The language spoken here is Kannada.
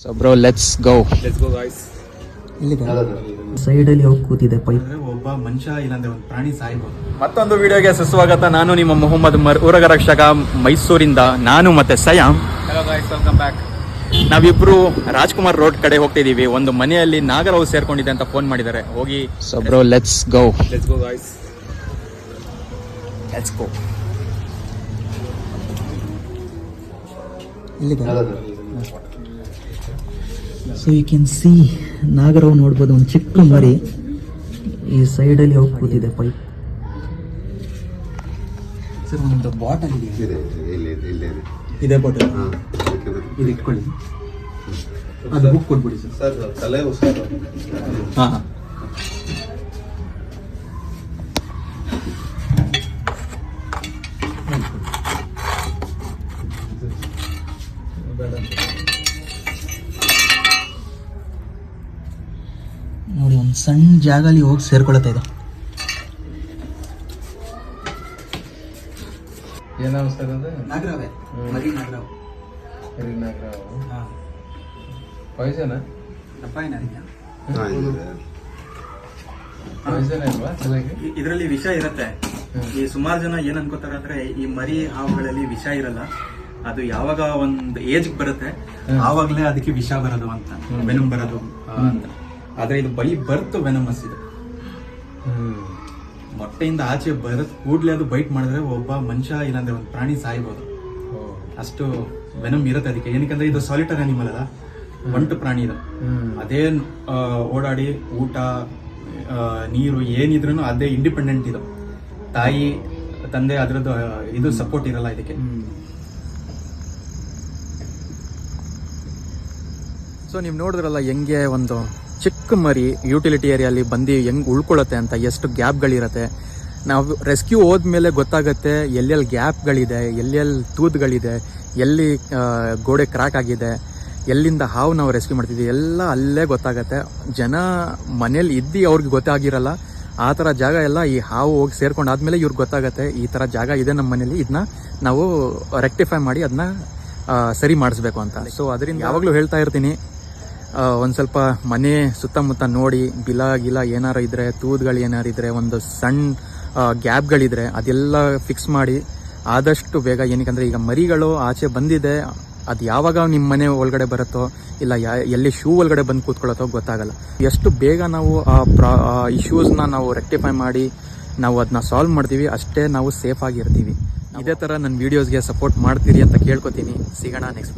So bro, let's go guys. Side ಅಲ್ಲಿ ಹೋಗಿ ಕೂತಿದೆ ಪೈಪ್. ಒಬ್ಬ ಮನುಷ್ಯ ಇಲ್ಲಾಂದ್ರೆ ಒಂದು ಪ್ರಾಣಿ ಸಾಯ್ಬೋದು. ಮತ್ತೊಂದು ವಿಡಿಯೋಗೆ ಸುಸ್ವಾಗತ. ನಾನು ನಿಮ್ಮ ಮೊಹಮ್ಮದ್ ಊರಗ ರಕ್ಷಕ ಮೈಸೂರಿಂದ. ನಾನು ಮತ್ತೆ Sayam. Hello guys, welcome back. ನಾವಿಬ್ರು ರಾಜ್ಕುಮಾರ್ ರೋಡ್ ಕಡೆ ಹೋಗ್ತಿದೀವಿ. ಒಂದು ಮನೆಯಲ್ಲಿ ನಾಗರಾವ್ ಸೇರ್ಕೊಂಡಿದೆ ಅಂತ ಫೋನ್ ಮಾಡಿದ್ದಾರೆ, ಹೋಗಿ. So bro, let's go guys. Let's go. So you can see ನಾಗರಾವ್ ನೋಡ್ಬೋದು, ಒಂದು ಚಿಕ್ಕ ಮರಿ ಈ ಸೈಡ್ ಅಲ್ಲಿ ಹೋಗಿ ಕೂತಿದೆ ಪೈಪ್. ಸರ್ ಒಂದು ಬಾಟಲ್ ಇದೆ ಬಾಟಲ್, ಇದು ಇಟ್ಕೊಳ್ಳಿ. ಅದು ಬುಕ್ ಕೊಟ್ಬಿಡಿ ಸರ್. ತಲೆ ಹುಷಾರು. ಹಾಂ ಹಾಂ. ನೋಡಿ, ಒಂದು ಸಣ್ಣ ಜಾಗಲ್ಲಿ ಹೋಗಿ ಸೇರ್ಕೊಳತ್ತಾ ಇದೆ. ಏನಾಗ್ತದೆ ನಾಗರಾವೇ, ಮರಿ ನಾಗರಾವ್. ಪಾಯ್ಸನ್ ಇದರಲ್ಲಿ ವಿಷ ಇರುತ್ತೆ. ಈ ಸುಮಾರು ಜನ ಏನ್ ಅನ್ಕೋತಾರೆ ಅಂದ್ರೆ ಈ ಮರಿ ಹಾವುಗಳಲ್ಲಿ ವಿಷ ಇರಲ್ಲ, ಅದು ಯಾವಾಗ ಒಂದು ಏಜ್ ಬರುತ್ತೆ ಆವಾಗಲೇ ಅದಕ್ಕೆ ವಿಷ ಬರೋದು ಅಂತ, ವೆನಮ್ ಬರೋದು ಅಂತ. ಆದ್ರೆ ಇದು ಬೈ ಬರ್ತ್ ವೆನಮಸ್ ಇದು. ಮೊಟ್ಟೆಯಿಂದ ಆಚೆ ಬರತ್ ಕೂಡ್ಲೆ ಅದು ಬೈಟ್ ಮಾಡಿದ್ರೆ ಒಬ್ಬ ಮನುಷ್ಯ ಇಲ್ಲಾಂದ್ರೆ ಒಂದು ಪ್ರಾಣಿ ಸಾಯ್ಬೋದು, ಅಷ್ಟು ವೆನಮ್ ಇರುತ್ತೆ ಅದಕ್ಕೆ. ಏನಕ್ಕಂದ್ರೆ ಇದು ಸಾಲಿಟರ್ ಅನಿಮಲ್ ಅಲ್ಲ, ಒಂಟು ಪ್ರಾಣಿ ಇದು. ಅದೇ ಓಡಾಡಿ ಊಟ ನೀರು ಏನಿದ್ರು ಅದೇ ಇಂಡಿಪೆಂಡೆಂಟ್ ಇದು. ತಾಯಿ ತಂದೆ ಅದ್ರದ್ದು ಇದು ಸಪೋರ್ಟ್ ಇರಲ್ಲ ಇದಕ್ಕೆ. ಸೊ ನೀವು ನೋಡಿದ್ರಲ್ಲ ಹೆಂಗೆ ಒಂದು ಚಿಕ್ಕ ಮರಿ ಯುಟಿಲಿಟಿ ಏರಿಯಲ್ಲಿ ಬಂದು ಹೆಂಗೆ ಉಳ್ಕೊಳ್ಳುತ್ತೆ ಅಂತ, ಎಷ್ಟು ಗ್ಯಾಪ್ಗಳಿರುತ್ತೆ. ನಾವು ರೆಸ್ಕ್ಯೂ ಹೋದ್ಮೇಲೆ ಗೊತ್ತಾಗುತ್ತೆ ಎಲ್ಲೆಲ್ಲಿ ಗ್ಯಾಪ್ಗಳಿದೆ, ಎಲ್ಲೆಲ್ಲಿ ತೂದ್ಗಳಿದೆ, ಎಲ್ಲಿ ಗೋಡೆ ಕ್ರ್ಯಾಕ್ ಆಗಿದೆ, ಎಲ್ಲಿಂದ ಹಾವು ನಾವು ರೆಸ್ಕ್ಯೂ ಮಾಡ್ತಿದ್ದೀವಿ ಎಲ್ಲ ಅಲ್ಲೇ ಗೊತ್ತಾಗತ್ತೆ. ಜನ ಮನೇಲಿ ಇದ್ದು ಅವ್ರಿಗೆ ಗೊತ್ತಾಗಿರಲ್ಲ. ಆ ಥರ ಜಾಗ ಎಲ್ಲ ಈ ಹಾವು ಹೋಗಿ ಸೇರ್ಕೊಂಡಾದ್ಮೇಲೆ ಇವ್ರಿಗೆ ಗೊತ್ತಾಗತ್ತೆ ಈ ಥರ ಜಾಗ ಇದೆ ನಮ್ಮ ಮನೇಲಿ, ಇದನ್ನ ನಾವು ರೆಕ್ಟಿಫೈ ಮಾಡಿ ಅದನ್ನ ಸರಿ ಮಾಡಿಸ್ಬೇಕು ಅಂತ. ಸೊ ಅದರಿಂದ ಯಾವಾಗಲೂ ಹೇಳ್ತಾ ಇರ್ತೀನಿ, ಒಂದು ಸ್ವಲ್ಪ ಮನೆ ಸುತ್ತಮುತ್ತ ನೋಡಿ, ಗಿಲ ಏನಾರು ಇದ್ರೆ, ತೂದ್ಗಳು ಏನಾರು ಇದ್ರೆ, ಒಂದು ಸಣ್ಣ ಗ್ಯಾಪ್ಗಳಿದ್ರೆ ಅದೆಲ್ಲ ಫಿಕ್ಸ್ ಮಾಡಿ ಆದಷ್ಟು ಬೇಗ. ಏನಕ್ಕಂದ್ರೆ ಈಗ ಮರಿಗಳು ಆಚೆ ಬಂದಿದೆ, ಅದು ಯಾವಾಗ ನಿಮ್ಮ ಮನೆ ಒಳಗಡೆ ಬರುತ್ತೋ ಇಲ್ಲ ಎಲ್ಲಿ ಶೂ ಒಳಗಡೆ ಬಂದು ಕೂತ್ಕೊಳ್ಳೋತ್ತೋ ಗೊತ್ತಾಗಲ್ಲ. ಎಷ್ಟು ಬೇಗ ನಾವು ಆ ಇಶ್ಯೂಸ್ನ ನಾವು ರೆಕ್ಟಿಫೈ ಮಾಡಿ ನಾವು ಅದನ್ನ ಸಾಲ್ವ್ ಮಾಡ್ತೀವಿ, ಅಷ್ಟೇ ನಾವು ಸೇಫ್ ಆಗಿರ್ತೀವಿ. ಇದೇ ಥರ ನನ್ನ ವೀಡಿಯೋಸ್ಗೆ ಸಪೋರ್ಟ್ ಮಾಡ್ತೀರಿ ಅಂತ ಕೇಳ್ಕೊತೀನಿ. ಸಿಗೋಣ ನೆಕ್ಸ್ಟ್